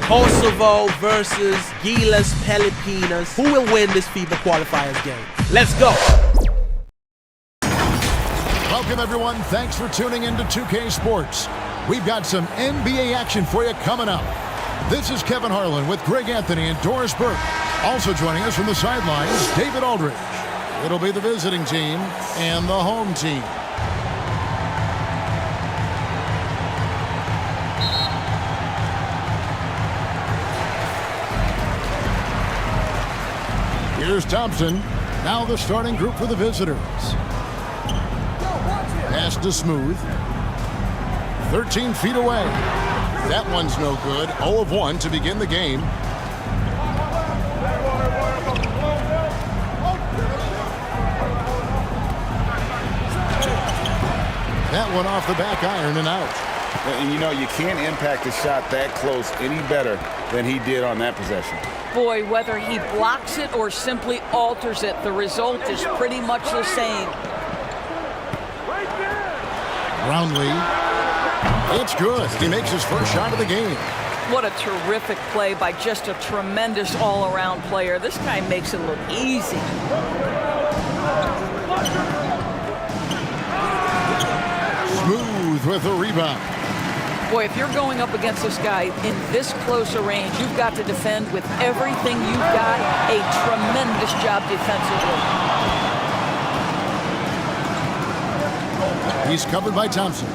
Kosovo versus GILAS Pilipinas. Who will win this FIBA Qualifiers game? Let's go! Welcome, everyone. Thanks for tuning in to 2K Sports. We've got some NBA action for you coming up. This is Kevin Harlan with Greg Anthony and Doris Burke. Also joining us from the sidelines, David Aldridge. It'll be the visiting team and the home team. Here's Thompson. Now the starting group for the visitors. Pass to Smooth. 13 feet away. That one's no good. 0 of 1 to begin the game. That one off the back iron and out. And you know, you can't impact a shot that close any better than he did on that possession. Boy, whether he blocks it or simply alters it, the result is pretty much the same. Brownlee. It's good. He makes his first shot of the game. What a terrific play by just a tremendous all-around player. This guy makes it look easy. Smooth with the rebound. Boy, if you're going up against this guy in this close a range, you've got to defend with everything you've got. A tremendous job defensively. He's covered by Thompson.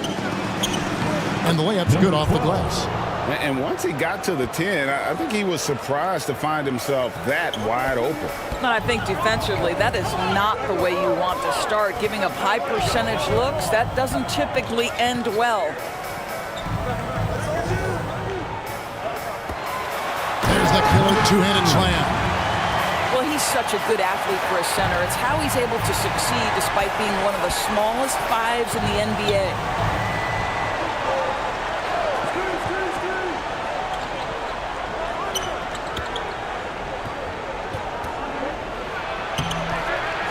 And the layup's good off the glass. And once he got to the 10, I think he was surprised to find himself that wide open. And I think defensively, that is not the way you want to start. Giving up high percentage looks, that doesn't typically end well. There's the killer two-handed slam. Well, he's such a good athlete for a center. It's how he's able to succeed despite being one of the smallest fives in the NBA.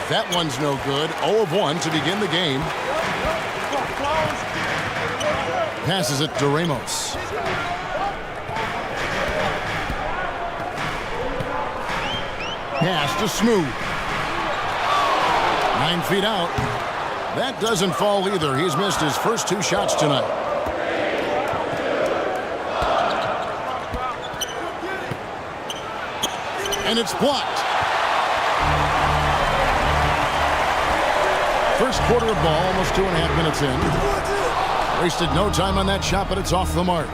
That one's no good. 0 of 1 to begin the game. Passes it to Ramos. Pass to Smooth. 9 feet out. That doesn't fall either. He's missed his first 2 shots tonight. And it's blocked. First quarter of ball, almost 2.5 minutes in. Wasted no time on that shot, but it's off the mark.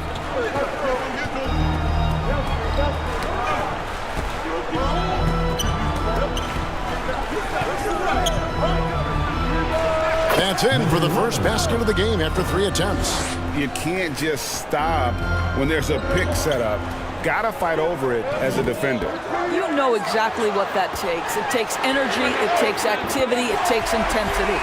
That's in for the first basket of the game after 3 attempts. You can't just stop when there's a pick set up. Gotta fight over it as a defender. You know exactly what that takes. It takes energy, it takes activity, it takes intensity.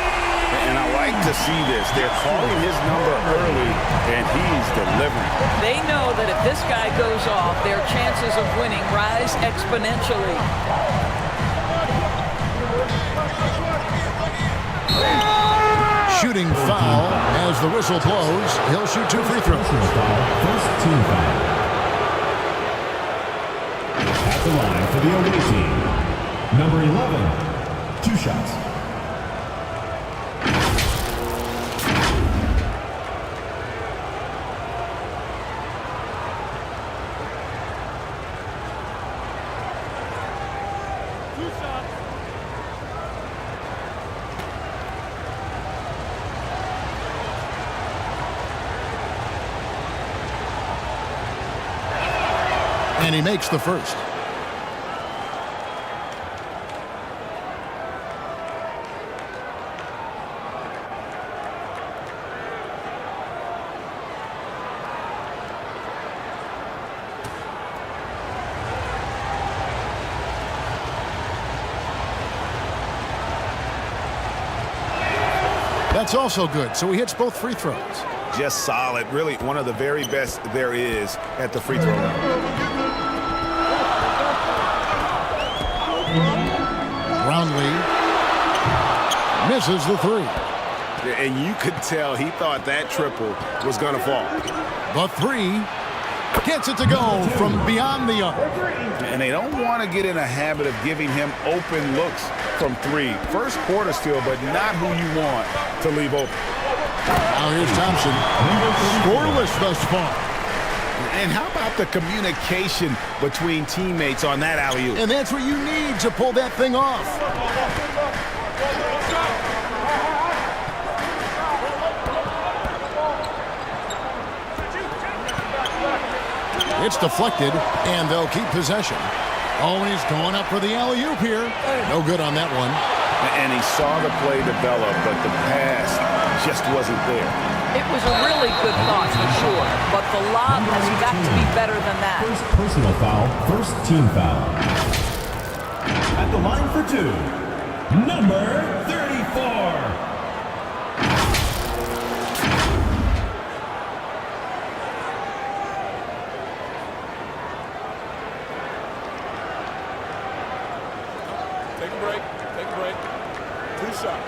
And I like to see this. They're calling his number early, and he's delivering. They know that if this guy goes off, their chances of winning rise exponentially. Shooting foul as the whistle blows. He'll shoot 2 free throws. First team foul. At the line for the away team. Number 11, 2 shots. And he makes the first. That's also good, so he hits both free throws. Just solid, really one of the very best there is at the free throw line. Brownlee misses the 3. And you could tell he thought that triple was going to fall. The 3 Gets it to go from beyond the arc. And they don't want to get in a habit of giving him open looks from three. First quarter still, but not who you want to leave open. Now here's Thompson. Scoreless thus far. And how about the communication between teammates on that alley-oop? And that's what you need to pull that thing off. It's deflected, and they'll keep possession. Oh, he's going up for the alley-oop here. No good on that one. And he saw the play develop, but the pass just wasn't there. It was a really good thought for sure, but the lob has got to be better than that. First personal foul, first team foul. At the line for two, number 34. Take a break. Take a break. 2 shots.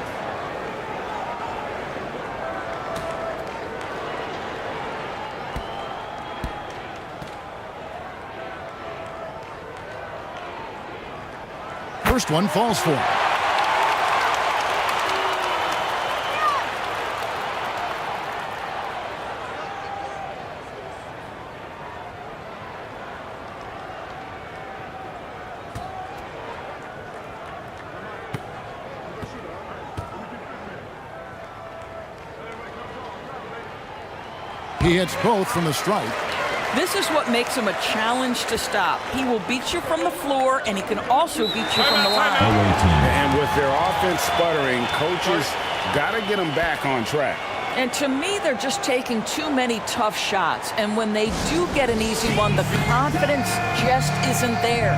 First one falls for him. He hits both from the stripe. This is what makes him a challenge to stop. He will beat you from the floor, and he can also beat you from the line. And with their offense sputtering, coaches got to get them back on track. And to me, they're just taking too many tough shots. And when they do get an easy one, the confidence just isn't there.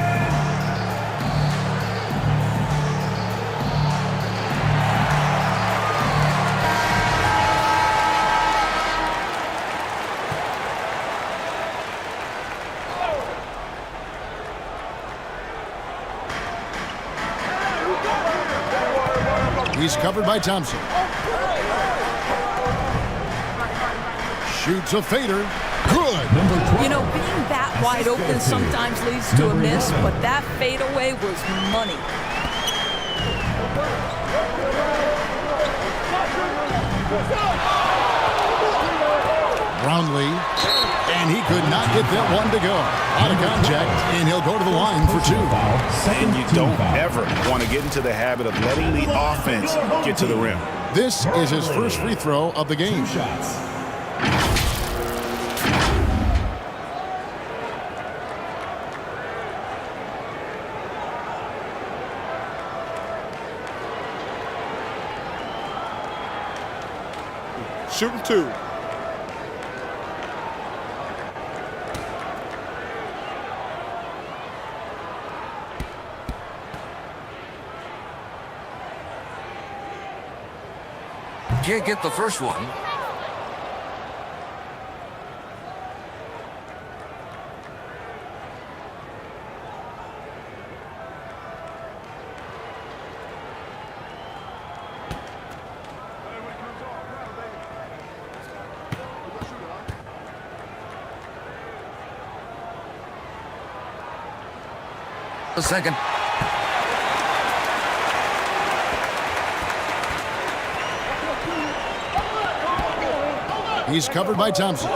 He's covered by Thompson. Shoots a fader. Good. You know, being that wide open sometimes leads to a miss, but that fadeaway was money. Brownlee, and he could not get that one to go. Out of contact, and he'll go to the line for two. And you don't ever want to get into the habit of letting the offense get to the rim. This is his first free throw of the game. Shooting 2. Can't get the first one. A second. He's covered by Thompson.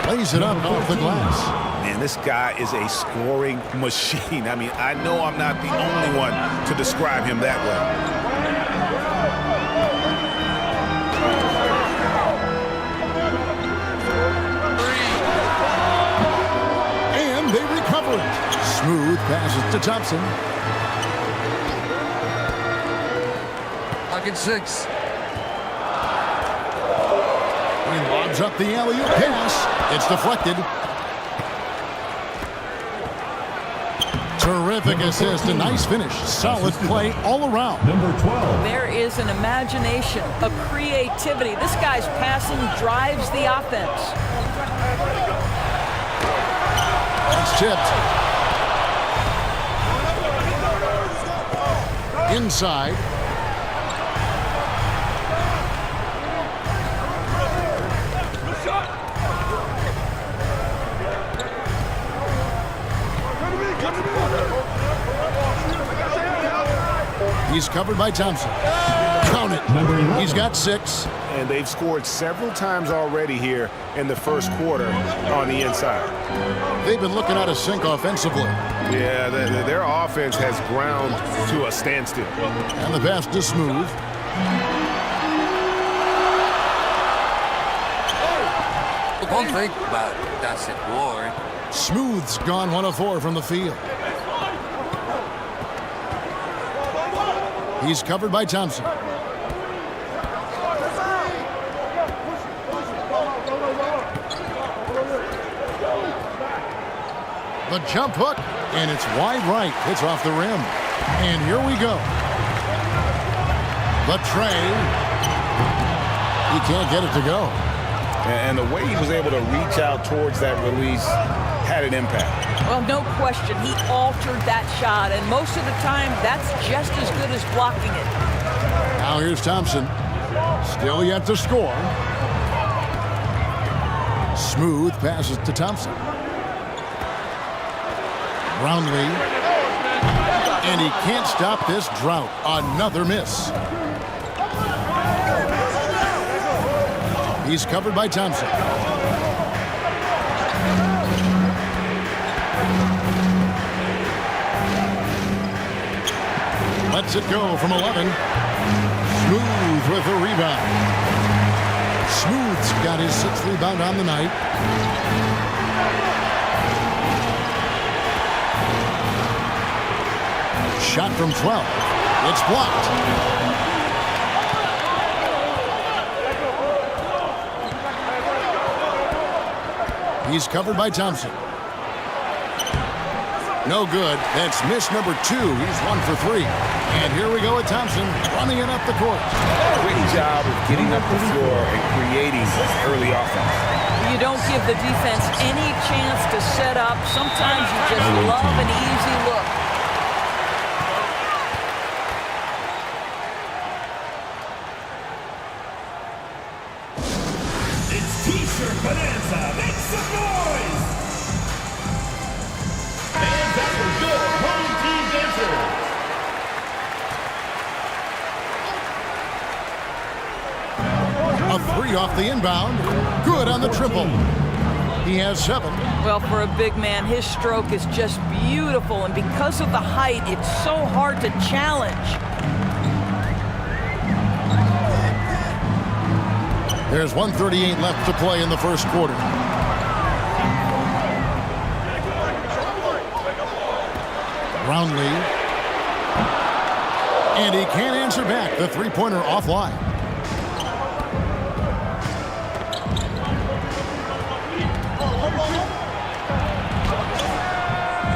Lays it up off the glass. Man, this guy is a scoring machine. I mean, I know I'm not the only one to describe him that way. Smooth passes to Thompson. Pocket 6. He lobs up the alley-oop pass. It's deflected. Terrific assist. A nice finish. Solid play all around. Number 12. There is an imagination, a creativity. This guy's passing drives the offense. It's tipped. Inside. He's covered by Thompson. Count it. He's got 6. And they've scored several times already here in the first quarter on the inside. They've been looking out of sync offensively. Yeah, their offense has ground to a standstill. And the pass to Smooth. One thing, but that's it, war. Smooth's gone 1 of 4 from the field. He's covered by Thompson. The jump hook, and it's wide right. It's off the rim. And here we go. The tray. He can't get it to go. And the way he was able to reach out towards that release had an impact. Well, no question. He altered that shot, and most of the time, that's just as good as blocking it. Now here's Thompson. Still yet to score. Smooth passes to Thompson. Brownlee. And he can't stop this drought. Another miss. He's covered by Thompson. Lets it go from 11. Smooth with a rebound. Smooth's got his 6th rebound on the night. Shot from 12. It's blocked. He's covered by Thompson. No good. That's miss number 2. He's 1 for 3. And here we go with Thompson running it up the court. Great job of getting up the floor and creating early offense. You don't give the defense any chance to set up. Sometimes you just love an easy look. It's T-shirt Bonanza. Make some noise! Fans at the door, home team dancers. A 3 off the inbound. Good on the triple. He has 7. Well, for a big man, his stroke is just beautiful, and because of the height, it's so hard to challenge. There's 1:38 left to play in the first quarter. Brownlee. And he can't answer back. The three-pointer offline.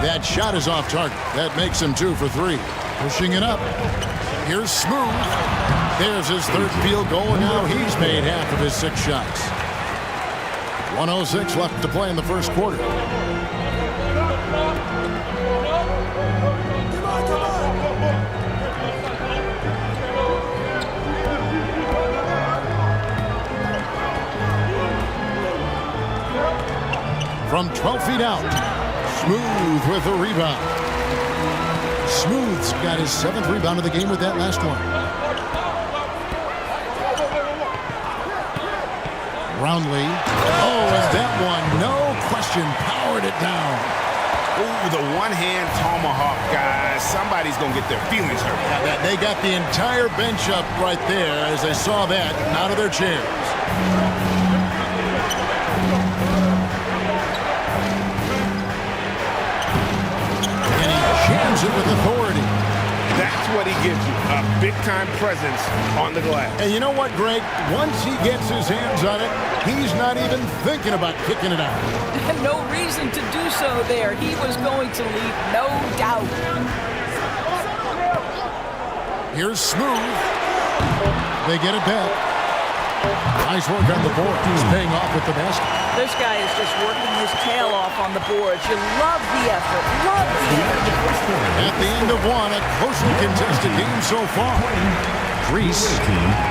That shot is off target. That makes him 2 for 3. Pushing it up. Here's Smooth. There's his 3rd field goal, and now he's made half of his 6 shots. 1:06 left to play in the first quarter. From 12 feet out, Smooth with a rebound. Smooth's got his 7th rebound of the game with that last one. Brownlee. Oh, and that one, no question, powered it down. Ooh, the one-hand tomahawk, guys. Somebody's going to get their feelings hurt. Yeah, they got the entire bench up right there as they saw that out of their chairs. And he jams it with authority. That's what he gives you, a big-time presence on the glass. And you know what, Greg? Once he gets his hands on it, he's not even thinking about kicking it out. No reason to do so there. He was going to leave, no doubt. Here's Smooth. They get it back. Nice work on the board. He's paying off with the basket. This guy is just working his tail off on the boards. You love the effort. Love the effort. At the end of one, a closely contested game so far. Greece,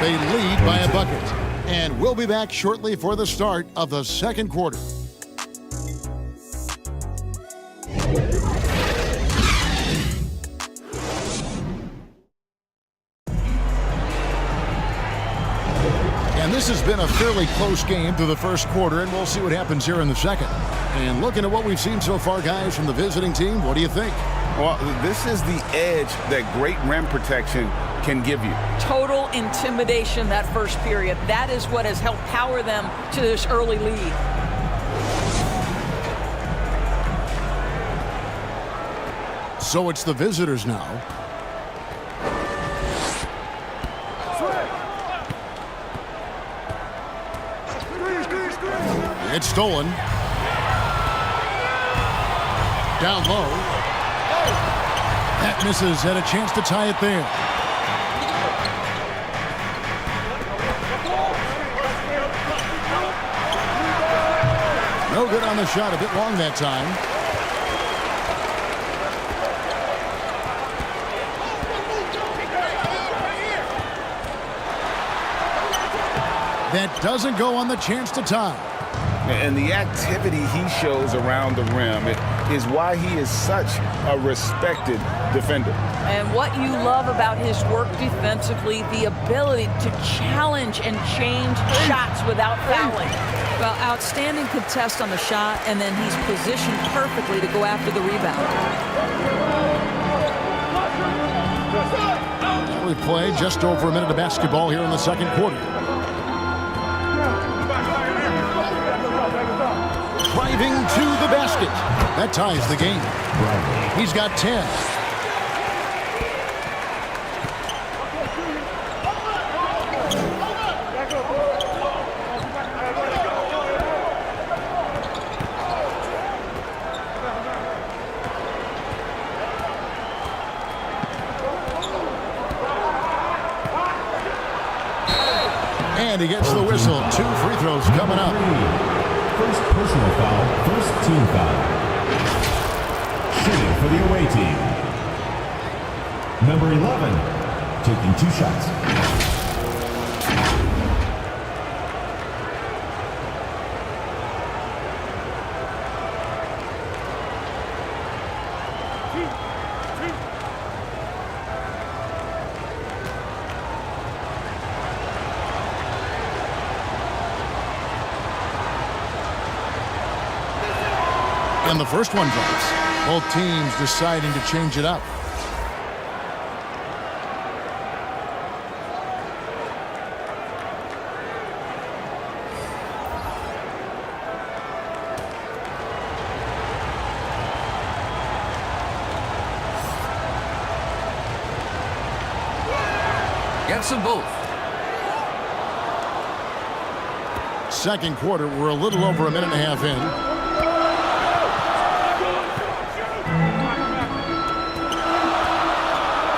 they lead by a bucket. And we'll be back shortly for the start of the second quarter. And this has been a fairly close game through the first quarter, and we'll see what happens here in the second. And looking at what we've seen so far, guys, from the visiting team, what do you think? Well, this is the edge that great rim protection can give you. Total intimidation that first period. That is what has helped power them to this early lead. So it's the visitors now. It's stolen. Down low. That misses. Had a chance to tie it there. No good on the shot. A bit long that time. That doesn't go on the chance to tie. And the activity he shows around the rim is why he is such a respected defender. And what you love about his work defensively, the ability to challenge and change shots without fouling. Well, outstanding contest on the shot, and then he's positioned perfectly to go after the rebound. We play just over a minute of basketball here in the second quarter. Driving to the basket. That ties the game. He's got 10. And he gets the whistle. 2 free throws coming up. First personal foul, first team foul. Shooting for the away team. Number 11, taking 2 shots. And the first one drops. Both teams deciding to change it up. Gets them both. Second quarter, we're a little over a minute and a half in.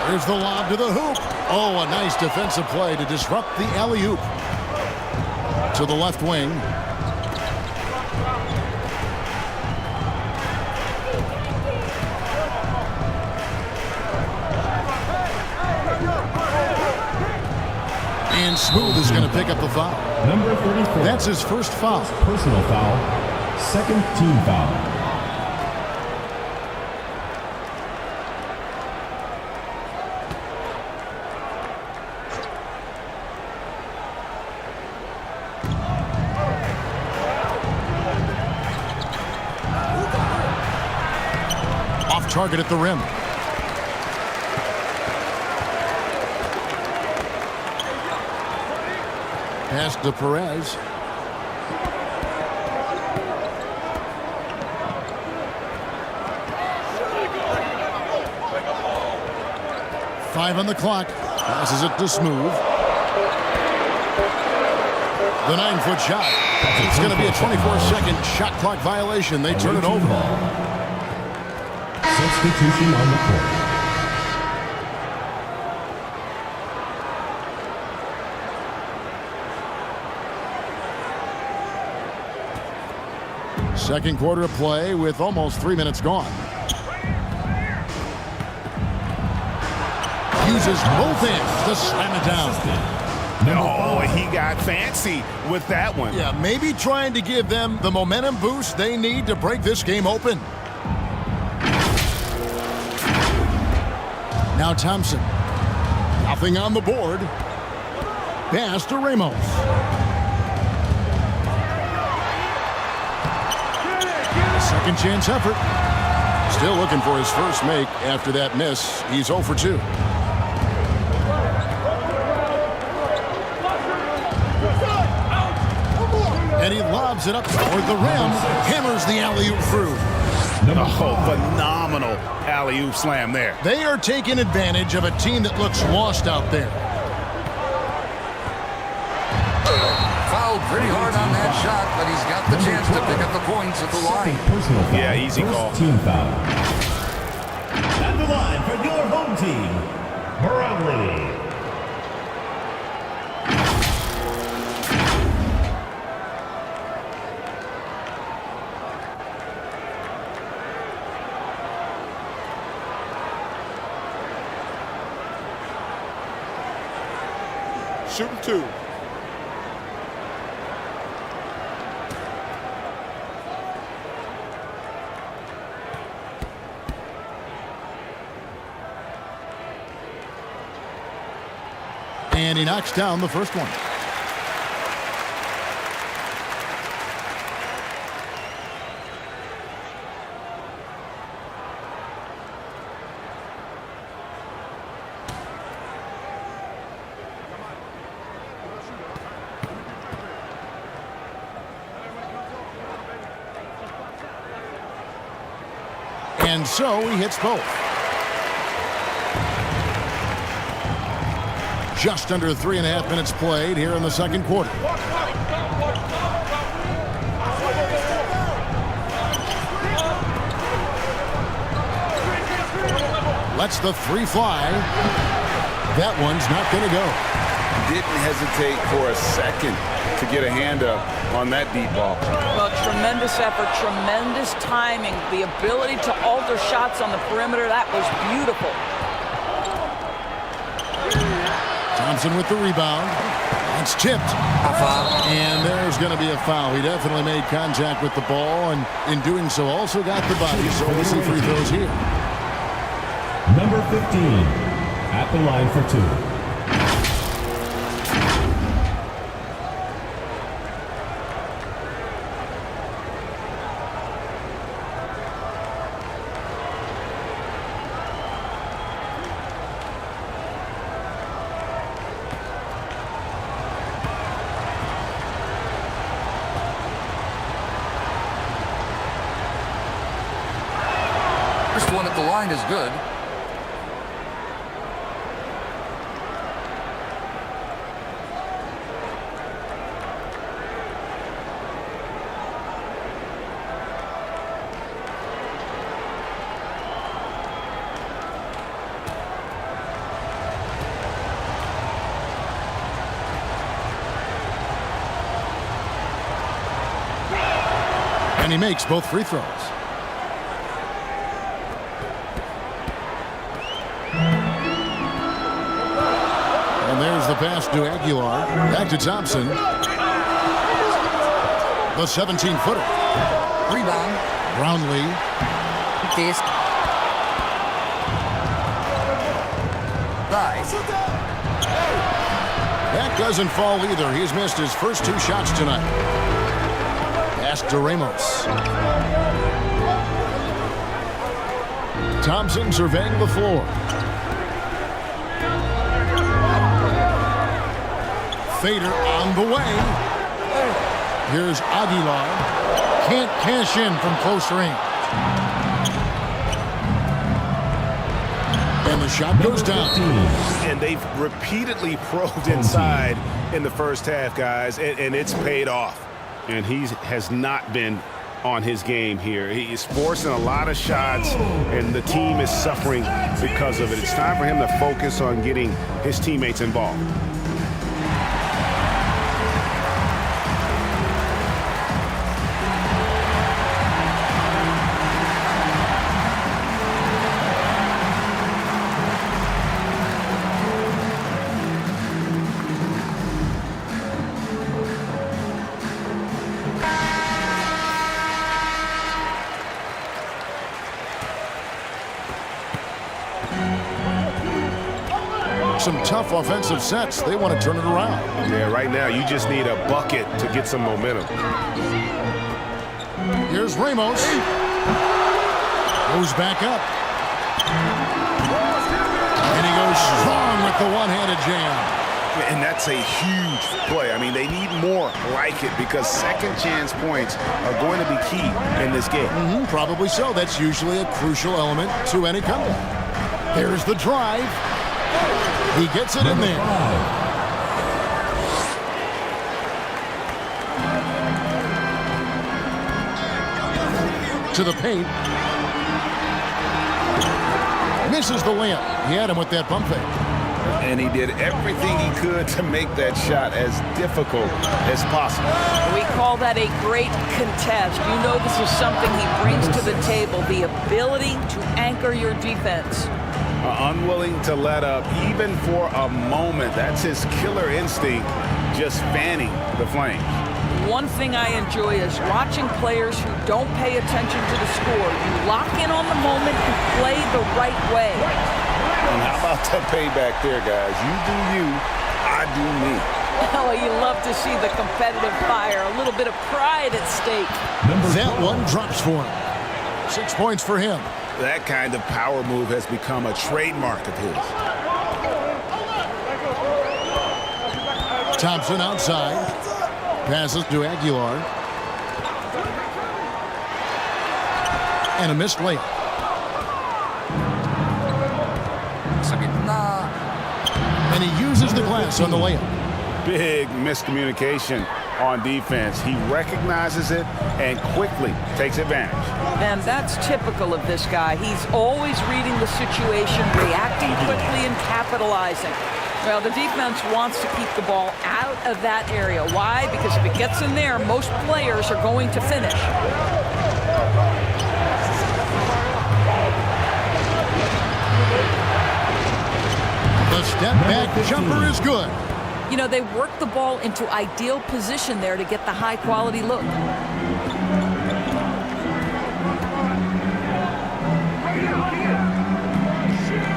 Here's the lob to the hoop. Oh, a nice defensive play to disrupt the alley-oop. To the left wing. And Smooth is going to pick up the foul. Number 34. That's his first foul. Personal foul, second team foul. Off target at the rim. Pass to Perez. Five on the clock. Passes it to Smooth. The 9-foot shot. It's going to be a 24-second shot clock violation. They turn it over. Substitution on the court. Second quarter of play with almost 3 minutes gone. Uses both hands to slam it down. Oh, he got fancy with that one. Yeah, maybe trying to give them the momentum boost they need to break this game open. Now Thompson. Nothing on the board. Pass to Ramos. Second chance effort. Still looking for his first make after that miss. He's 0 for 2. And he lobs it up toward the rim. Hammers the alley-oop through. Oh, phenomenal alley-oop slam there. They are taking advantage of a team that looks lost out there. Fouled pretty hard on that shot, but he's got the chance to pick up the points at the line. Yeah, easy call. Team foul. At the line for your home team, Brownlee. Shooting 2. And he knocks down the first one. And so he hits both. Just under 3.5 minutes played here in the second quarter. Lets the three fly. That one's not going to go. Didn't hesitate for a second to get a hand up on that deep ball. Well, tremendous effort, tremendous timing, the ability to alter shots on the perimeter. That was beautiful. Thompson with the rebound. It's tipped. A foul. And there's going to be a foul. He definitely made contact with the ball, and in doing so also got the body. So we'll see free throws here. Number 15 at the line for 2. First one at the line is good. And he makes both free throws. And there's the pass to Aguilar. Back to Thompson. The 17-footer. Rebound. Brownlee. This. Nice. That doesn't fall either. He's missed his first 2 shots tonight. Pass to Ramos. Thompson surveying the floor. Fader on the way. Here's Aguilar. Can't cash in from close range. And the shot goes down. And they've repeatedly probed inside in the first half, guys, and it's paid off. And he has not been on his game here. He is forcing a lot of shots, and the team is suffering because of it. It's time for him to focus on getting his teammates involved. Some tough offensive sets. They want to turn it around. Yeah, right now you just need a bucket to get some momentum. Here's Ramos. Goes back up. And he goes strong with the one-handed jam. And that's a huge play. I mean, they need more like it because second chance points are going to be key in this game. Probably so. That's usually a crucial element to any comeback. There's the drive. He gets it in there. To the paint. Misses the layup. He had him with that pump fake. And he did everything he could to make that shot as difficult as possible. We call that a great contest. You know this is something he brings to the table, the ability to anchor your defense. Unwilling to let up even for a moment. That's his killer instinct, just fanning the flames. One thing I enjoy is watching players who don't pay attention to the score. You lock in on the moment and play the right way. And how about the payback there, guys? You do you, I do me. Oh, you love to see the competitive fire. A little bit of pride at stake. That one drops for him. 6 points for him. That kind of power move has become a trademark of his. Thompson outside. Passes to Aguilar. And a missed layup. And he uses the glass on the layup. Big miscommunication on defense. He recognizes it and quickly takes advantage. And that's typical of this guy. He's always reading the situation, reacting quickly and capitalizing. Well, the defense wants to keep the ball out of that area. Why? Because if it gets in there, most players are going to finish. The step back jumper is good. You know, they work the ball into ideal position there to get the high quality look.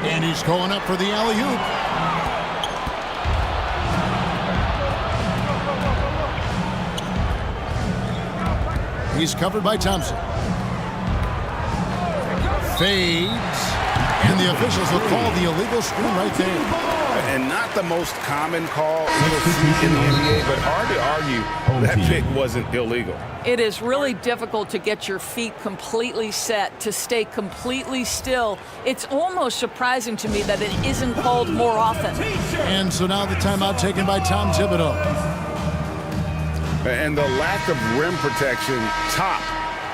And he's going up for the alley-oop. He's covered by Thompson. Fades. And the officials will call the illegal screen right there. And not the most common call you'll see in the NBA, but hard to argue that pick wasn't illegal. It is really difficult to get your feet completely set, to stay completely still. It's almost surprising to me that it isn't called more often. And so now the timeout taken by Tom Thibodeau. And the lack of rim protection, top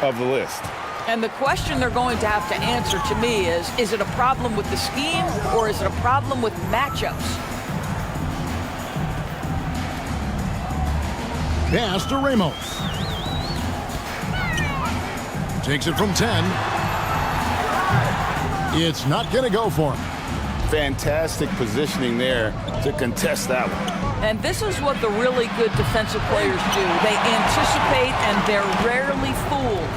of the list. And the question they're going to have to answer to me is it a problem with the scheme or is it a problem with matchups? Pass to Ramos. Takes it from 10. It's not going to go for him. Fantastic positioning there to contest that one. And this is what the really good defensive players do. They anticipate and they're rarely fooled.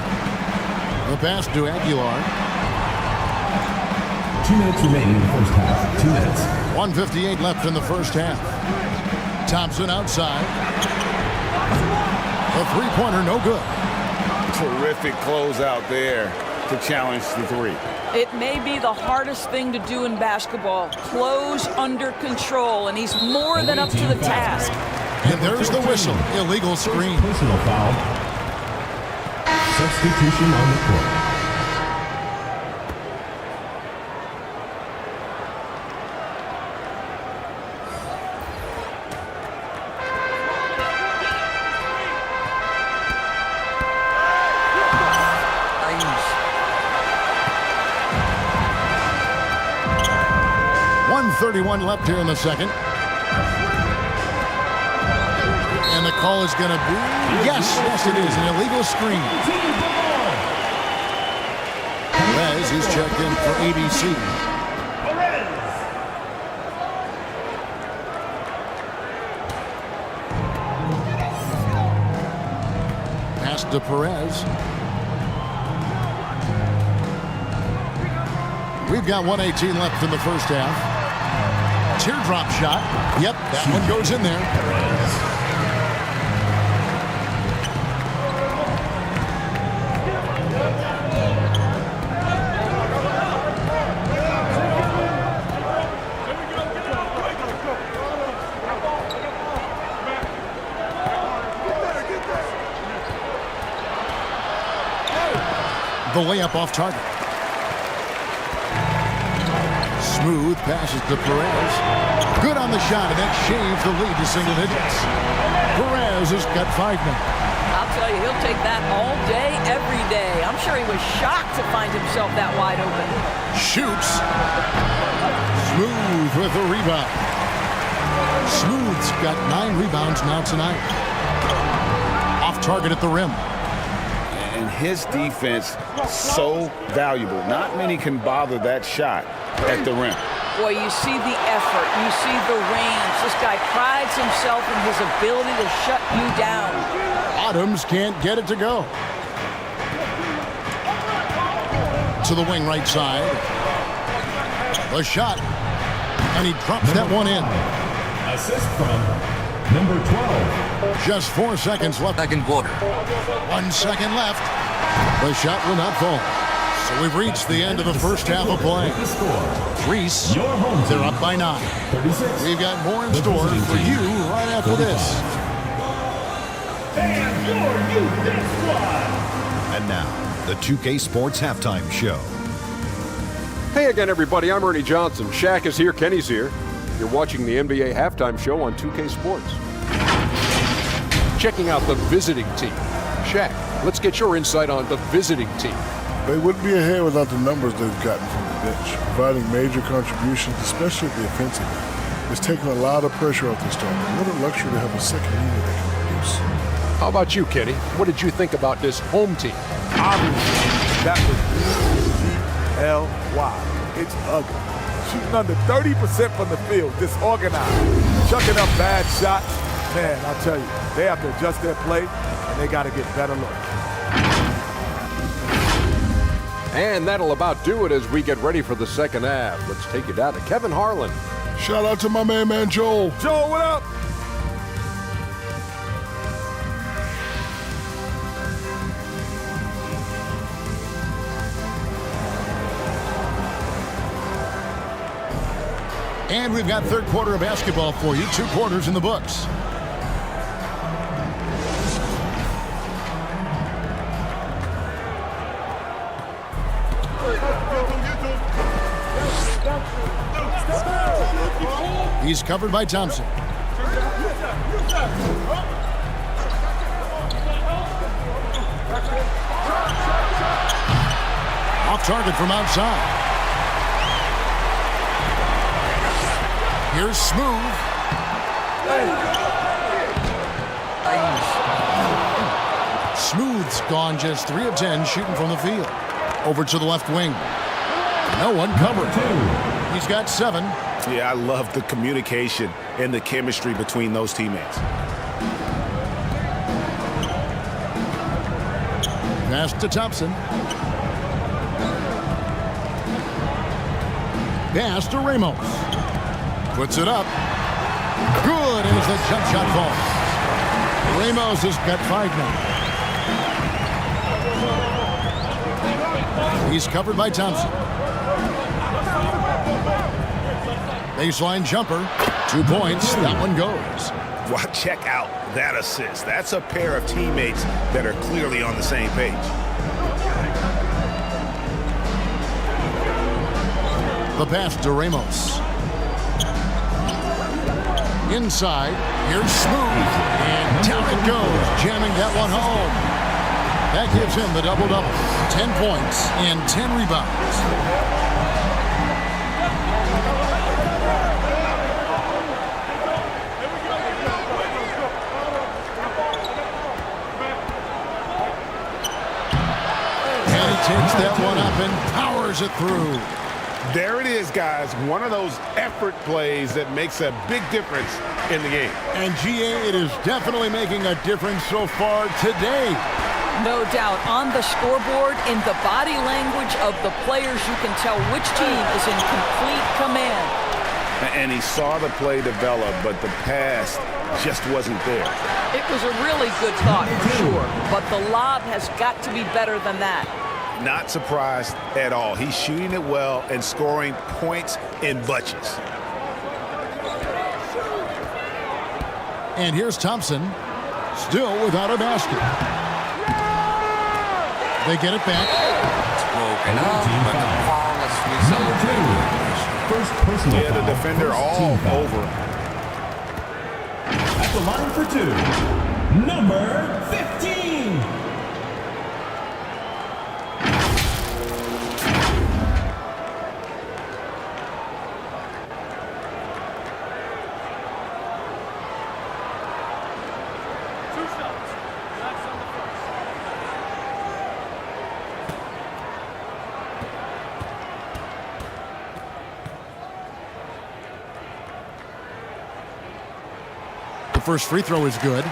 The pass to Aguilar. 2 minutes remaining in the first half. 2 minutes. 1:58 left in the first half. Thompson outside. The three-pointer no good. Terrific closeout there to challenge the three. It may be the hardest thing to do in basketball. Close under control, and he's more than up to the task. And there's the whistle. Illegal screen. Personal foul. Substitution on the court. Nice. 1:31 left here in the second. And the call is going to be, yes, it is, an illegal screen. Perez is checked in for ABC. Pass to Perez. We've got 1:18 left in the first half. Teardrop shot. Yep, that one goes in there. The layup off target. Smooth passes to Perez. Good on the shot, and that shaves the lead to single digits. Perez has got 5 now. I'll tell you, he'll take that all day, every day. I'm sure he was shocked to find himself that wide open. Shoots. Smooth with the rebound. Smooth's got 9 rebounds now tonight. Off target at the rim. And his defense so valuable. Not many can bother that shot at the rim. Boy, you see the effort. You see the range. This guy prides himself in his ability to shut you down. Adams can't get it to go. To the wing right side. The shot. And he drops that one in. Assist from number 12. Just 4 seconds left. Second quarter. 1 second left. The shot will not fall. So we've reached the end of the first half of play. Reese, they're up by 9. We've got more in store for you right after this. And now, the 2K Sports Halftime Show. Hey again, everybody. I'm Ernie Johnson. Shaq is here. Kenny's here. You're watching the NBA Halftime Show on 2K Sports. Checking out the visiting team. Shaq, let's get your insight on the visiting team. They wouldn't be ahead without the numbers they've gotten from the bench, providing major contributions, especially at the offensive end. It's taken a lot of pressure off the starter. What a luxury to have a second unit that can produce. How about you, Kenny? What did you think about this home team? Obviously, that was G-L-Y. It's ugly. Shooting under 30% from the field, disorganized, chucking up bad shots. Man, I'll tell you, they have to adjust their play, and they got to get better looks. And that'll about do it as we get ready for the second half. Let's take you down to Kevin Harlan. Shout out to my man Joel. Joel, what up? And we've got third quarter of basketball for you. 2 quarters in the books. He's covered by Thompson. Off target from outside. Here's Smooth. Smooth's gone just 3 of 10 shooting from the field. Over to the left wing. No one covered. He's got 7. Yeah, I love the communication and the chemistry between those teammates. Pass to Thompson. Pass to Ramos. Puts it up. Good as the jump shot falls. Ramos has got 5 now. He's covered by Thompson. Baseline jumper. 2 points. That one goes. Wow, check out that assist. That's a pair of teammates that are clearly on the same page. The pass to Ramos. Inside. Here's Smooth. And down it goes. Jamming that one home. That gives him the double-double. 10 points and 10 rebounds. Takes that one up and powers it through. There it is, guys. One of those effort plays that makes a big difference in the game. And GA, it is definitely making a difference so far today. No doubt. On the scoreboard, in the body language of the players, you can tell which team is in complete command. And he saw the play develop, but the pass just wasn't there. It was a really good thought, for sure, but the lob has got to be better than that. Not surprised at all. He's shooting it well and scoring points in bunches. And here's Thompson, still without a basket. They get it back. It's broken up, but flawlessly celebrated. First personal Yeah, the foul, defender first all team foul. over. At the line for two, number 15. The first free throw is good.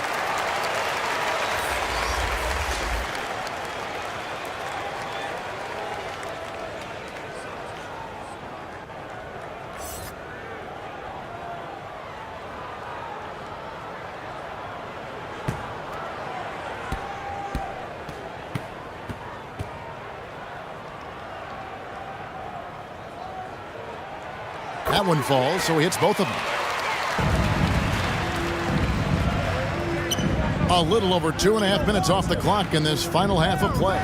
That one falls, so he hits both of them. A little over 2.5 minutes off the clock in this final half of play.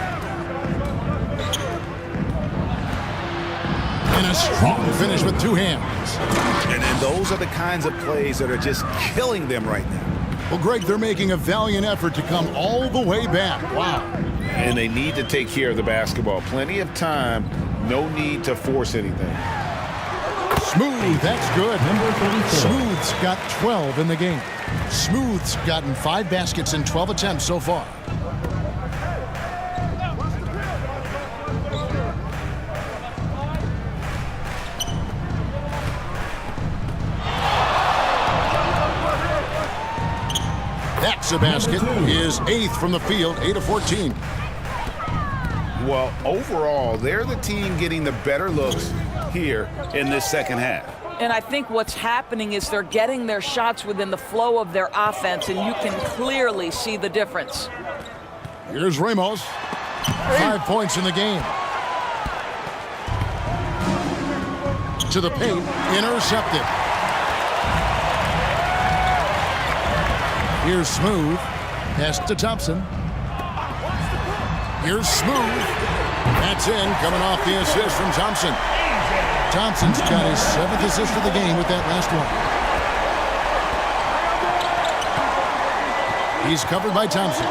And a strong finish with two hands. And those are the kinds of plays that are just killing them right now. Well, Greg, they're making a valiant effort to come all the way back. Wow. And they need to take care of the basketball. Plenty of time. No need to force anything. Smooth, that's good. Number 34. Smooth's got 12 in the game. Smooth's gotten 5 baskets in 12 attempts so far. That's a basket. His 8th from the field, 8 of 14. Well, overall, they're the team getting the better looks here in this second half. And I think what's happening is they're getting their shots within the flow of their offense, and you can clearly see the difference. Here's Ramos. 5 points in the game. To the paint, intercepted. Here's Smooth. Pass to Thompson. Here's Smooth. That's in, coming off the assist from Thompson. Thompson's got his 7th assist of the game with that last one. He's covered by Thompson.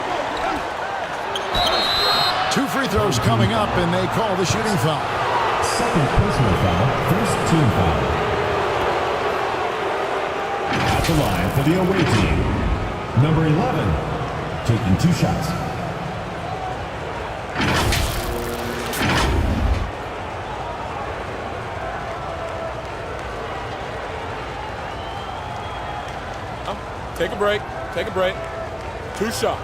2 free throws coming up, and they call the shooting foul. Second personal foul, first team foul. At the line for the away team, number 11, taking 2 shots. Take a break. Take a break. 2 shots.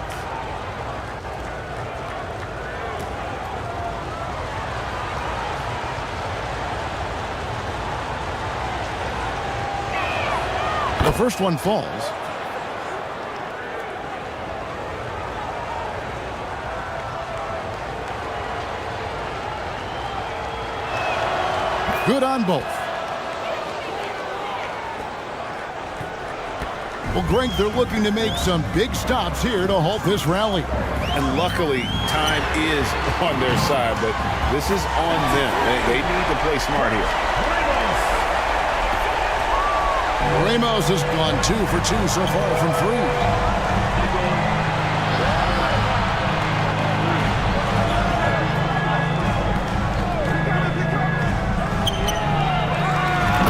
The first one falls. Good on both. Well, Greg, they're looking to make some big stops here to halt this rally. And luckily, time is on their side, but this is on them. They need to play smart here. Ramos has gone 2 for 2 so far from 3.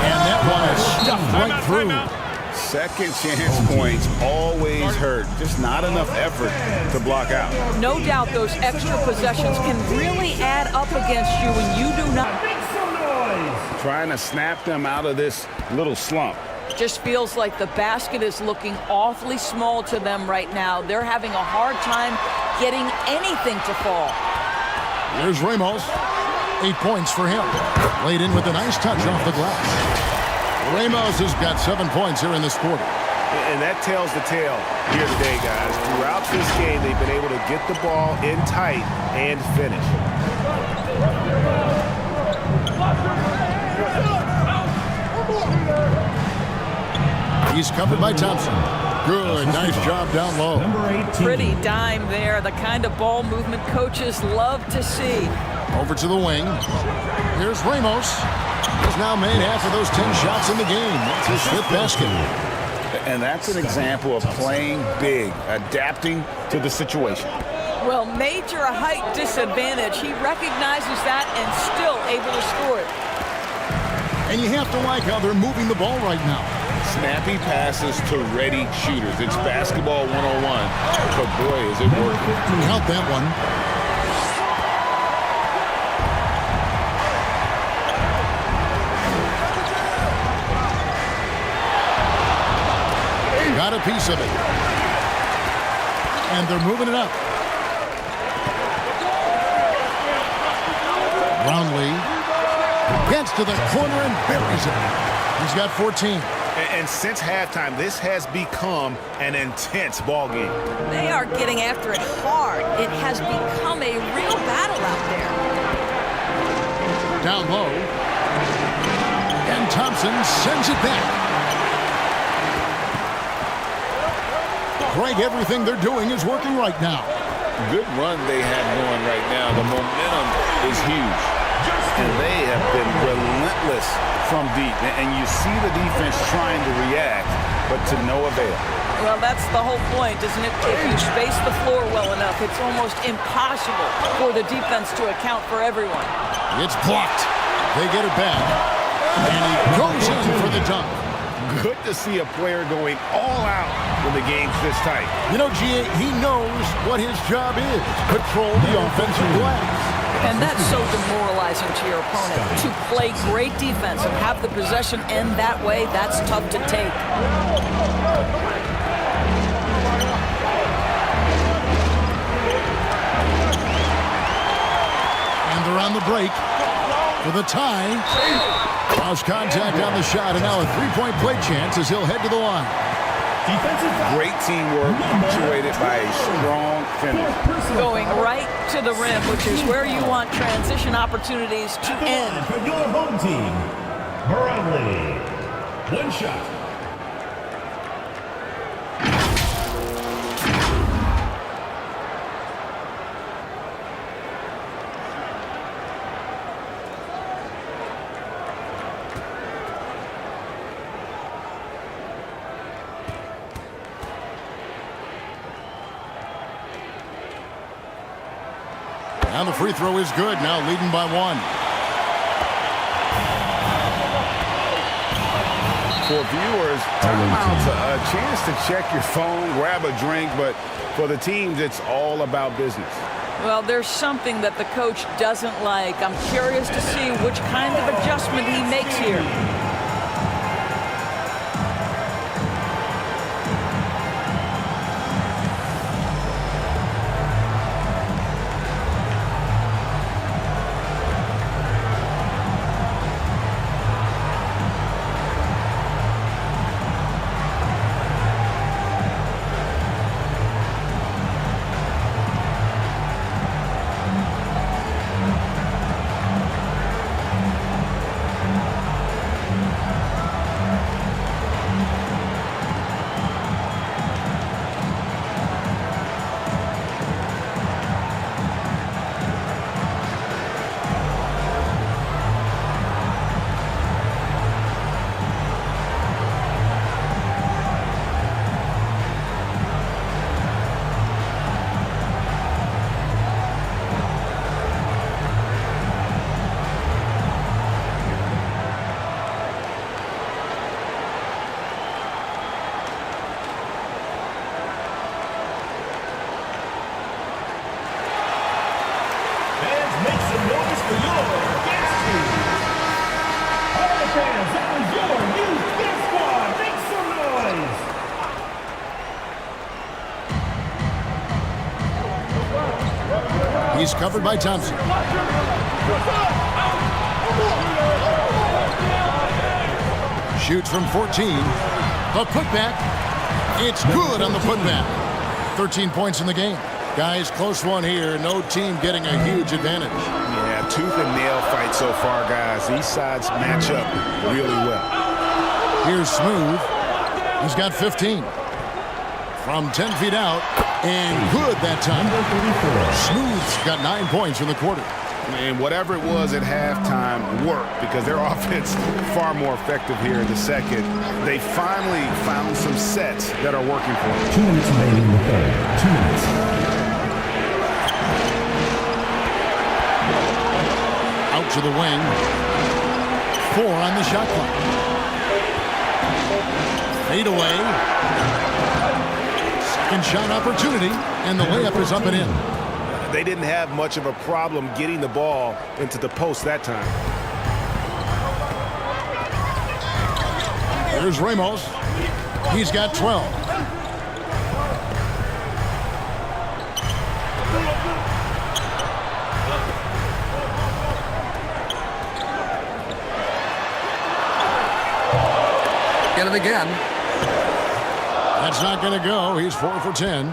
And that one is stuffed right through. Second chance points always hurt. Just not enough effort to block out. No doubt those extra possessions can really add up against you when you do not. Trying to snap them out of this little slump. Just feels like the basket is looking awfully small to them right now. They're having a hard time getting anything to fall. Here's Ramos. 8 points for him. Laid in with a nice touch off the glass. Ramos has got 7 points here in this quarter. And that tells the tale here today, guys. Throughout this game, they've been able to get the ball in tight and finish. He's covered by Thompson. Good, nice job down low. Pretty dime there, the kind of ball movement coaches love to see. Over to the wing. Here's Ramos. He's now made half of those 10 shots in the game. That's his 5th basket. And that's an example of playing big, adapting to the situation. Well, major a height disadvantage. He recognizes that and still able to score it. And you have to like how they're moving the ball right now. Snappy passes to ready shooters. It's basketball 101. But boy, is it working. Count that one. Got a piece of it. And they're moving it up. Brownlee gets to the corner and buries it. He's got 14. And since halftime, this has become an intense ball game. They are getting after it hard. It has become a real battle out there. Down low. And Thompson sends it back. Greg, everything they're doing is working right now. Good run they have going right now. The momentum is huge. And they have been relentless from deep. And you see the defense trying to react, but to no avail. Well, that's the whole point, isn't it? If you space the floor well enough, it's almost impossible for the defense to account for everyone. It's blocked. They get it back. And he goes in for the dunk. Good to see a player going all out when the game's this tight. You know, G.A., he knows what his job is. Control the offensive glass. And that's so demoralizing to your opponent. To play great defense and have the possession end that way, that's tough to take. And they're on the break for the tie. Lost contact on the shot, and now a three-point play chance as he'll head to the line. Great teamwork, punctuated by a strong finish. Going right to the rim, which is where you want transition opportunities to end. For your home team, Brownlee. One shot. And the free throw is good, now leading by 1. For viewers, timeout's a chance to check your phone, grab a drink, but for the teams, it's all about business. Well, there's something that the coach doesn't like. I'm curious to see which kind of adjustment he makes here. He's covered by Thompson. Shoots from 14. The putback. It's good on the putback. 13 points in the game. Guys, close one here. No team getting a huge advantage. Yeah, tooth and nail fight so far, guys. These sides match up really well. Here's Smooth. He's got 15. From 10 feet out. And good that time. Smooth's got 9 points in the quarter. And whatever it was at halftime worked because their offense far more effective here in the second. They finally found some sets that are working for them. 2 minutes remaining in the third. 2 minutes. Out to the wing. 4 on the shot clock. Fade away. Second shot opportunity, and the layup is up and in. They didn't have much of a problem getting the ball into the post that time. Here's Ramos. He's got 12. Get it again. That's not going to go. He's 4 for 10.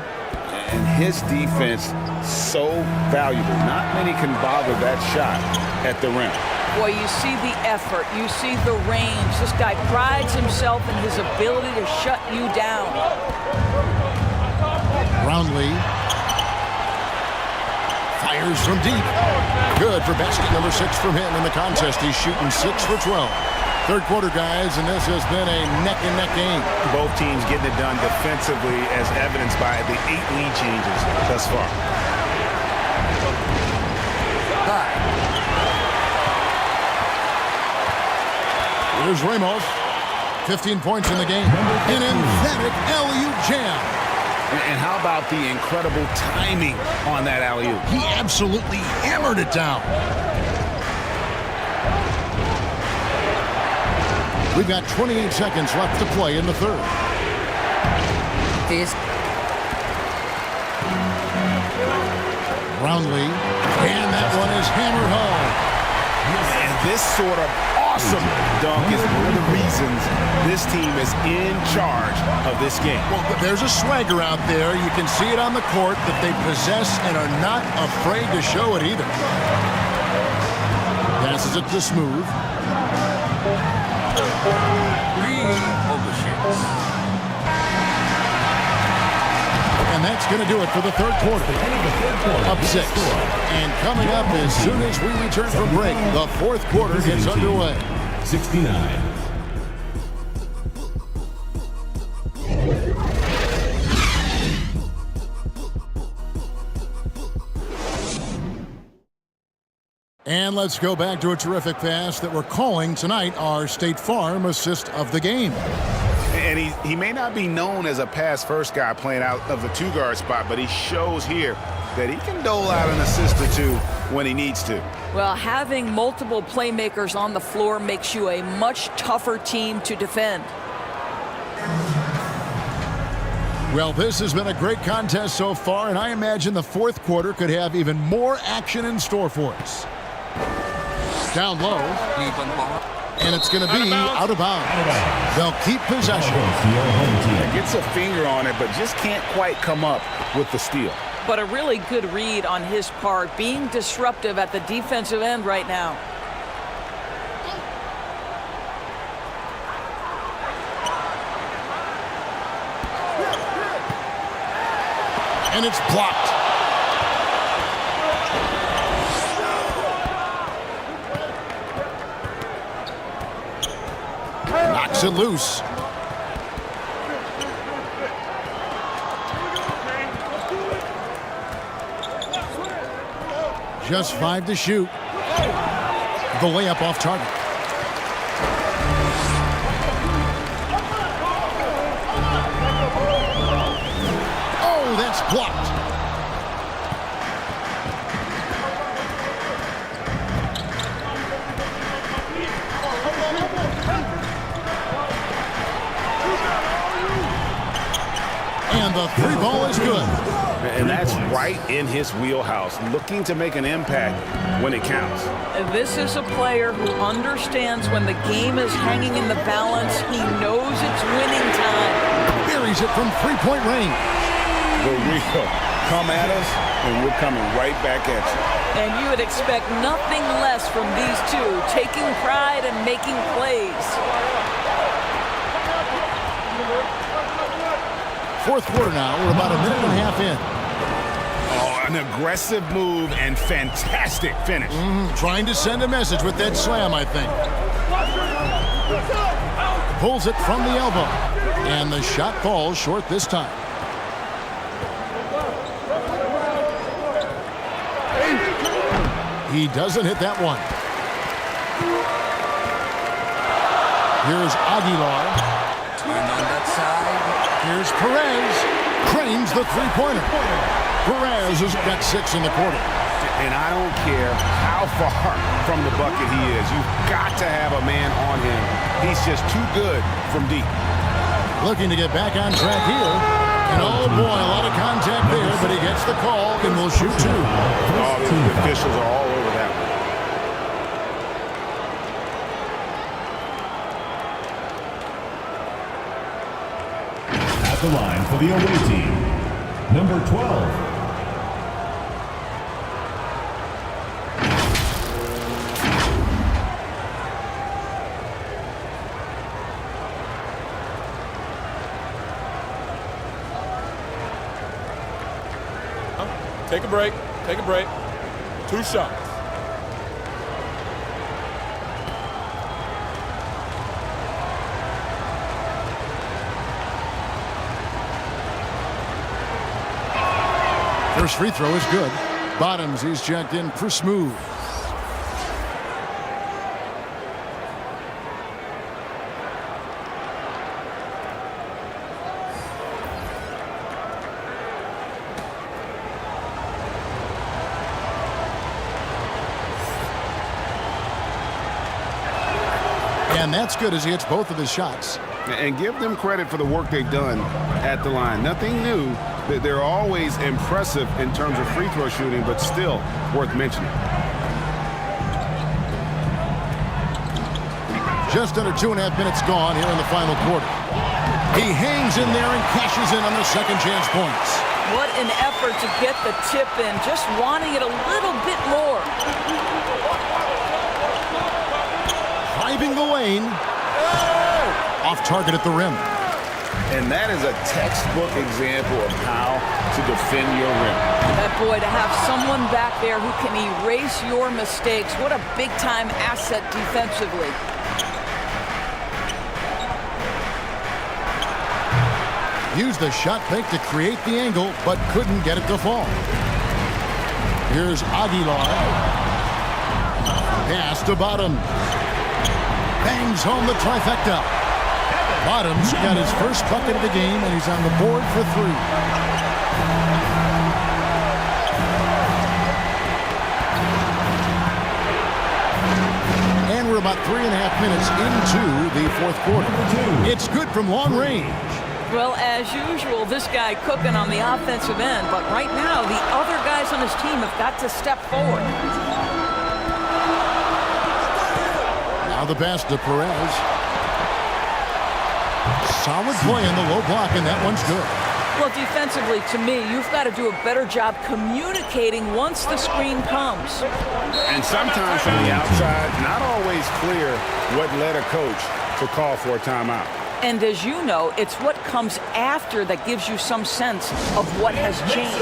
And his defense so valuable. Not many can bother that shot at the rim. Boy, you see the effort. You see the range. This guy prides himself in his ability to shut you down. Brownlee fires from deep. Good for basket number 6 from him in the contest. He's shooting 6 for 12. Third quarter, guys, and this has been a neck-and-neck game. Both teams getting it done defensively as evidenced by the 8 lead changes thus far. Here's Ramos. 15 points in the game. An emphatic alley-oop jam. And how about the incredible timing on that alley-oop? He absolutely hammered it down. We've got 28 seconds left to play in the third. Brownlee, and that one is hammered home. And this sort of awesome dunk is one of the reasons this team is in charge of this game. Well, there's a swagger out there. You can see it on the court that they possess and are not afraid to show it either. Passes it to Smooth. And that's going to do it for the third quarter. Up 6. And coming up as soon as we return from break, the fourth quarter gets underway. 69. And let's go back to a terrific pass that we're calling tonight our State Farm assist of the game. And he may not be known as a pass-first guy playing out of the 2-guard spot, but he shows here that he can dole out an assist or 2 when he needs to. Well, having multiple playmakers on the floor makes you a much tougher team to defend. Well, this has been a great contest so far, and I imagine the fourth quarter could have even more action in store for us. Down low. And it's going to be out of bounds. They'll keep possession. Gets a finger on it, but just can't quite come up with the steal. But a really good read on his part, being disruptive at the defensive end right now. And it's blocked. Knocks it loose. Just 5 to shoot. The layup off target. Oh, that's blocked. And the 3 ball is good. And that's right in his wheelhouse, looking to make an impact when it counts. This is a player who understands when the game is hanging in the balance. He knows it's winning time. Buries it from three-point range. The real come at us, and we're coming right back at you. And you would expect nothing less from these two, taking pride and making plays. Fourth quarter now. We're about a minute and a half in. Oh, an aggressive move and fantastic finish. Trying to send a message with that slam, I think. Pulls it from the elbow. And the shot falls short this time. He doesn't hit that one. Here's Aguilar. And on that side. Here's Perez. Cranes the three-pointer. Perez has got 6 in the quarter. And I don't care how far from the bucket he is. You've got to have a man on him. He's just too good from deep. Looking to get back on track here. And oh boy, a lot of contact there, but he gets the call and will shoot 2. Oh, the officials are all over that one. At the line for the away team, number 12. Take a break. Take a break. 2 shots. First free throw is good. Bottoms, he's checked in for smooth. And that's good as he hits both of his shots. And give them credit for the work they've done at the line. Nothing new. They're always impressive in terms of free throw shooting, but still worth mentioning. Just under 2.5 minutes gone here in the final quarter. He hangs in there and cashes in on the second chance points. What an effort to get the tip in, just wanting it a little bit more. Driving the lane. Off target at the rim. And that is a textbook example of how to defend your rim. That boy, to have someone back there who can erase your mistakes, what a big-time asset defensively. Used the shot fake to create the angle, but couldn't get it to fall. Here's Aguilar. Pass to Bottoms. Bangs home the trifecta. Bottoms got his first bucket of the game, and he's on the board for 3. And we're about 3.5 minutes into the fourth quarter. It's good from long range. Well, as usual, this guy cooking on the offensive end, but right now the other guys on his team have got to step forward. Now the pass to Perez. Solid play in the low block, and that one's good. Well, defensively, to me, you've got to do a better job communicating once the screen comes. And sometimes from the outside, not always clear what led a coach to call for a timeout. And as you know, it's what comes after that gives you some sense of what has changed.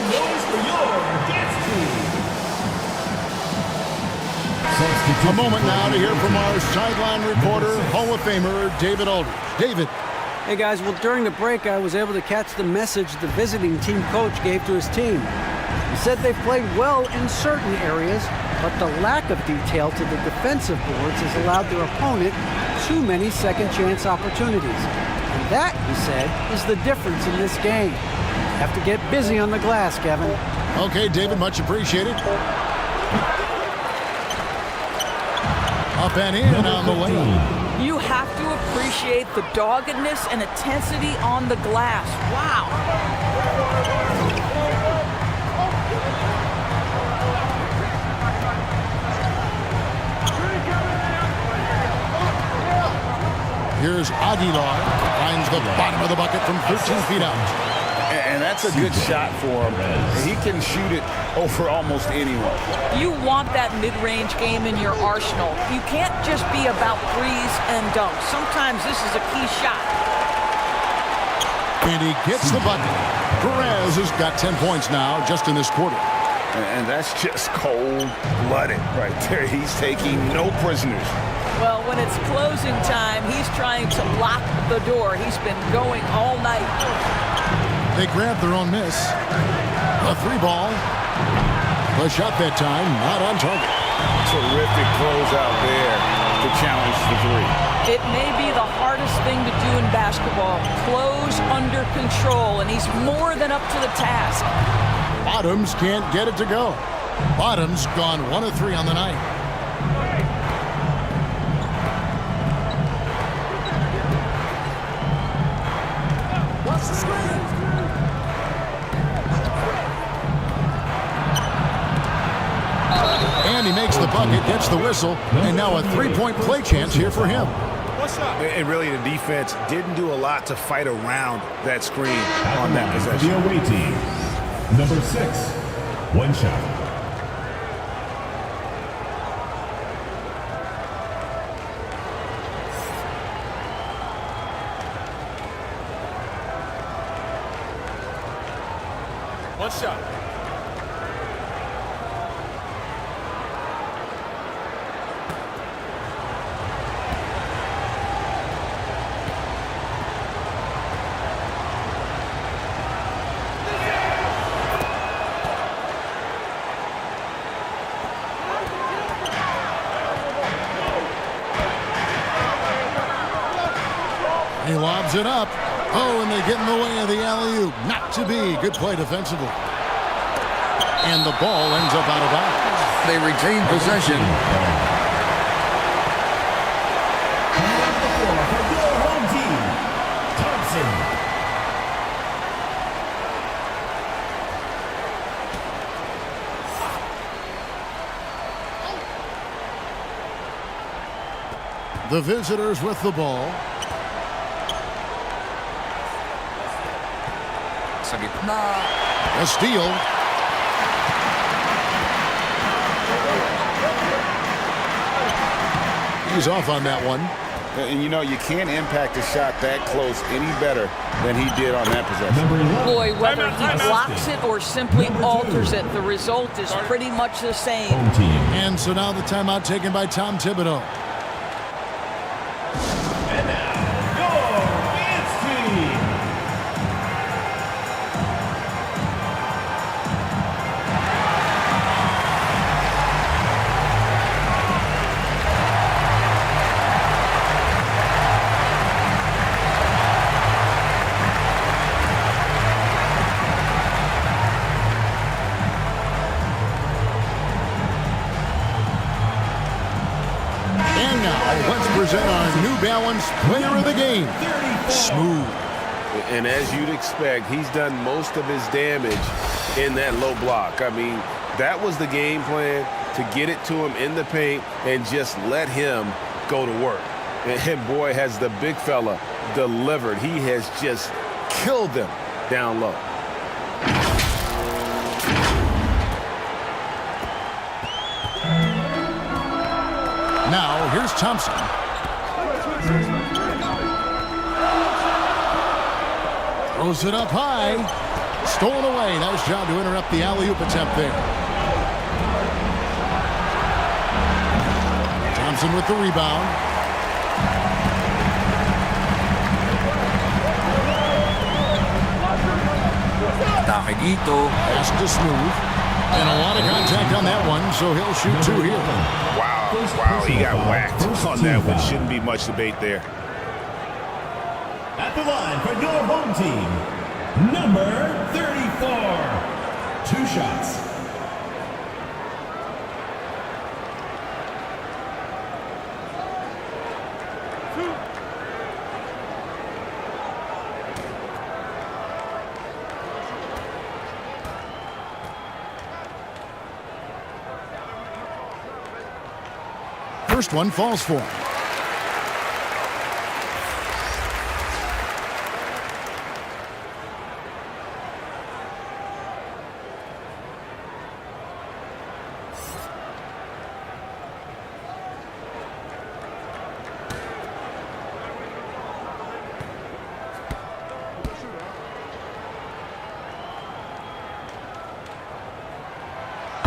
A moment now to hear from our sideline reporter, Hall of Famer David Aldridge. David. Hey guys, well during the break I was able to catch the message the visiting team coach gave to his team. He said they've played well in certain areas, but the lack of detail to the defensive boards has allowed their opponent too many second chance opportunities. And that, he said, is the difference in this game. Have to get busy on the glass, Kevin. Okay, David, much appreciated. Up and in on the lane. You have to appreciate the doggedness and intensity on the glass. Wow. Here's Aguilar. Finds the bottom of the bucket from 13 feet out. And that's a good shot for him. He can shoot it over almost anyone. You want that mid-range game in your arsenal. You can't just be about threes and dunks. Sometimes this is a key shot. And he gets the bucket. Perez has got 10 points now just in this quarter. And that's just cold-blooded right there. He's taking no prisoners. Well, when it's closing time, he's trying to lock the door. He's been going all night. They grab their own miss. A 3-ball. The shot that time, not on target. Terrific closeout there to challenge the three. It may be the hardest thing to do in basketball. Close under control, and he's more than up to the task. Bottoms can't get it to go. Bottoms gone 1 of 3 on the night. Watch the screen. And he makes the bucket, gets the whistle, and now a 3-point play chance here for him. And really, the defense didn't do a lot to fight around that screen on that possession. The away team, number 6, 1 shot. One shot. He lobs it up. Oh, and they get in the way of the alley-oop. Not to be. Good play defensively. And the ball ends up out of bounds. They retain possession. Your home team, Thompson. The visitors with the ball. Sa gitna. A steal. He's off on that one. And you know, you can't impact a shot that close any better than he did on that possession. Boy, whether he blocks it or simply alters it, the result is pretty much the same. And so now the timeout taken by Tom Thibodeau. And now, your Advance team. Let's present our New Balance Player of the Game. Smooth. And as you'd expect, he's done most of his damage in that low block. I mean, that was the game plan, to get it to him in the paint and just let him go to work. And boy, has the big fella delivered. He has just killed them down low. Now, here's Thompson. Throws it up high. Stolen away. Nice job to interrupt the alley-oop attempt there. Thompson with the rebound. Atake dito. Pass to Smooth. And a lot of contact on that one, so he'll shoot 2 here. Wow, he got whacked on that one. Shouldn't be much debate there. At the line for your home team, number 34. 2 shots. First one falls for him.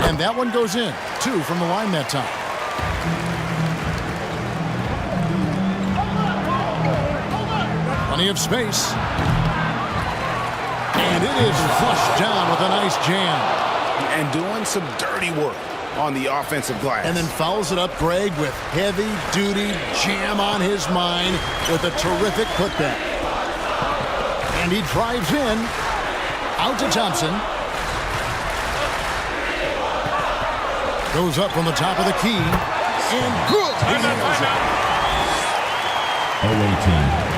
And that one goes in. 2 from the line that time. Plenty of space. And it is flushed down with a nice jam. And doing some dirty work on the offensive glass. And then fouls it up, Greg, with heavy-duty jam on his mind with a terrific putback. And he drives in. Out to Thompson. Goes up from the top of the key. And good. He nails it. Away team.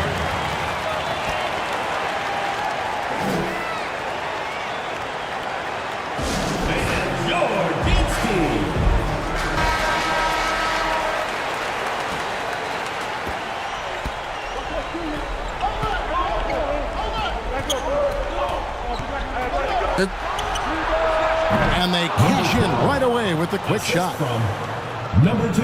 And they cash in right away with the quick shot. From number 2.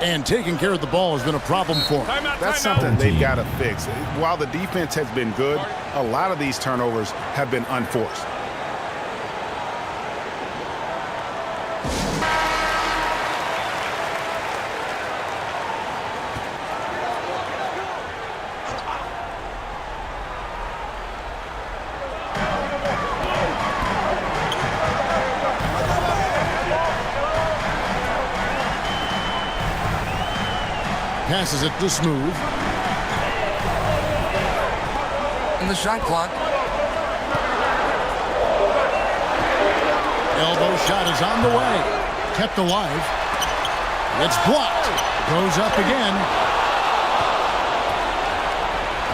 And taking care of the ball has been a problem for them. That's something they've got to fix. While the defense has been good, a lot of these turnovers have been unforced. Passes it to Smooth. In the shot clock. Elbow shot is on the way. Kept alive. It's blocked. Goes up again.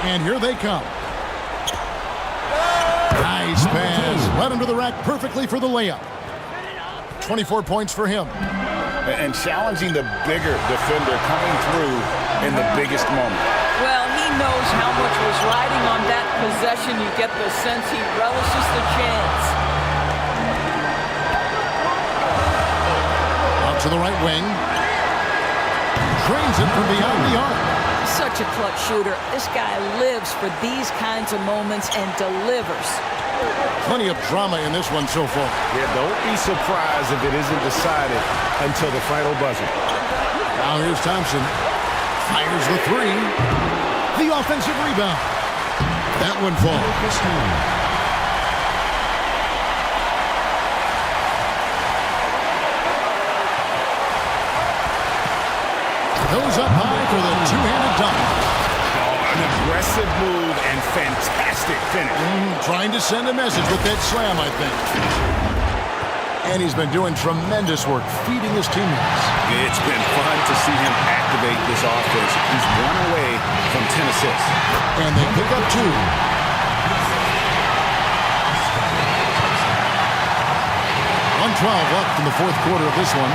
And here they come. Nice pass. Led him to the rack perfectly for the layup. 24 points for him. And challenging the bigger defender coming through in the biggest moment. Well, he knows how much was riding on that possession. You get the sense he relishes the chance. Out to the right wing. Drains it from beyond the arc. Such a clutch shooter. This guy lives for these kinds of moments and delivers. Plenty of drama in this one so far. Yeah, don't be surprised if it isn't decided until the final buzzer. Now here's Thompson. Fires the 3. The offensive rebound. That one falls. Goes up high for the two-handed dunk. An aggressive move and fantastic finish. Trying to send a message with that slam, I think. And he's been doing tremendous work feeding his teammates. It's been fun to see him activate this offense. He's 1 away from 10 assists. And they pick up 2. 1:12 left in the fourth quarter of this one.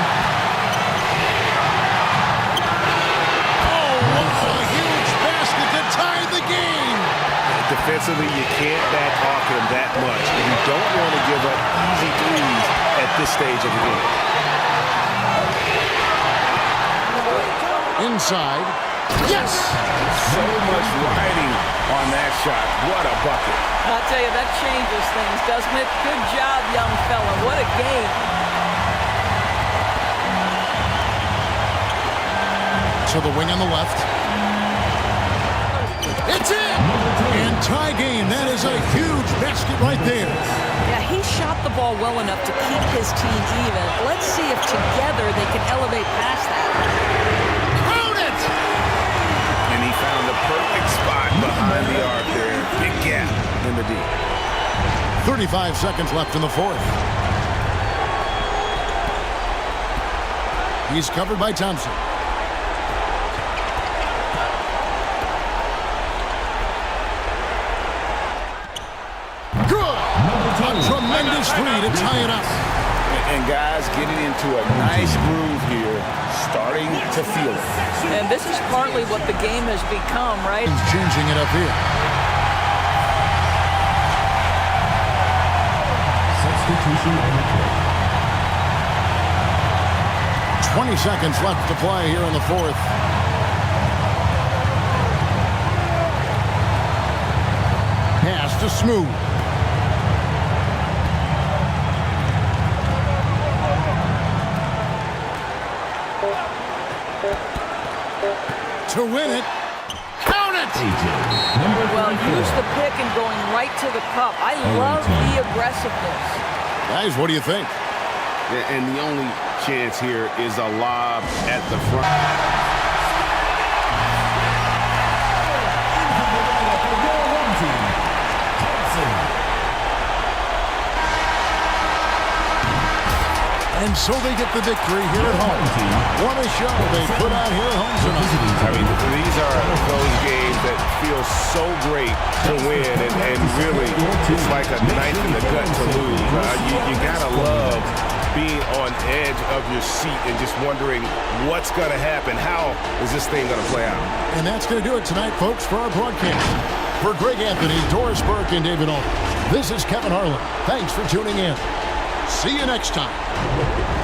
Defensively, you can't back off him that much. You don't want to give up easy threes at this stage of the game. Inside. Yes! So much riding on that shot. What a bucket. I'll tell you, that changes things, doesn't it? Good job, young fella. What a game. To the wing on the left. It's in! And tie game. That is a huge basket right there. Yeah, he shot the ball well enough to keep his team even. Let's see if together they can elevate past that. Count it! And he found the perfect spot behind the arc there. Big gap in the D. 35 seconds left in the fourth. He's covered by Thompson. Tremendous 3 to tie it up. And guys getting into a nice groove here, starting to feel it. And this is partly what the game has become, right? He's changing it up here. Substitution on the court. 20 seconds left to play here in the fourth. Pass to Smooth. to win it. Count it! Well, use the pick and going right to the cup. I love the aggressiveness. Guys, what do you think? And the only chance here is a lob at the front. And so they get the victory here at home. What a show they put out here at home tonight. I mean, these are those games that feel so great to win, and really, it's like a knife in the gut to lose. You gotta love being on edge of your seat and just wondering what's gonna happen. How is this thing gonna play out? And that's gonna do it tonight, folks, for our broadcast. For Greg Anthony, Doris Burke, and David Alden, this is Kevin Harlan. Thanks for tuning in. See you next time.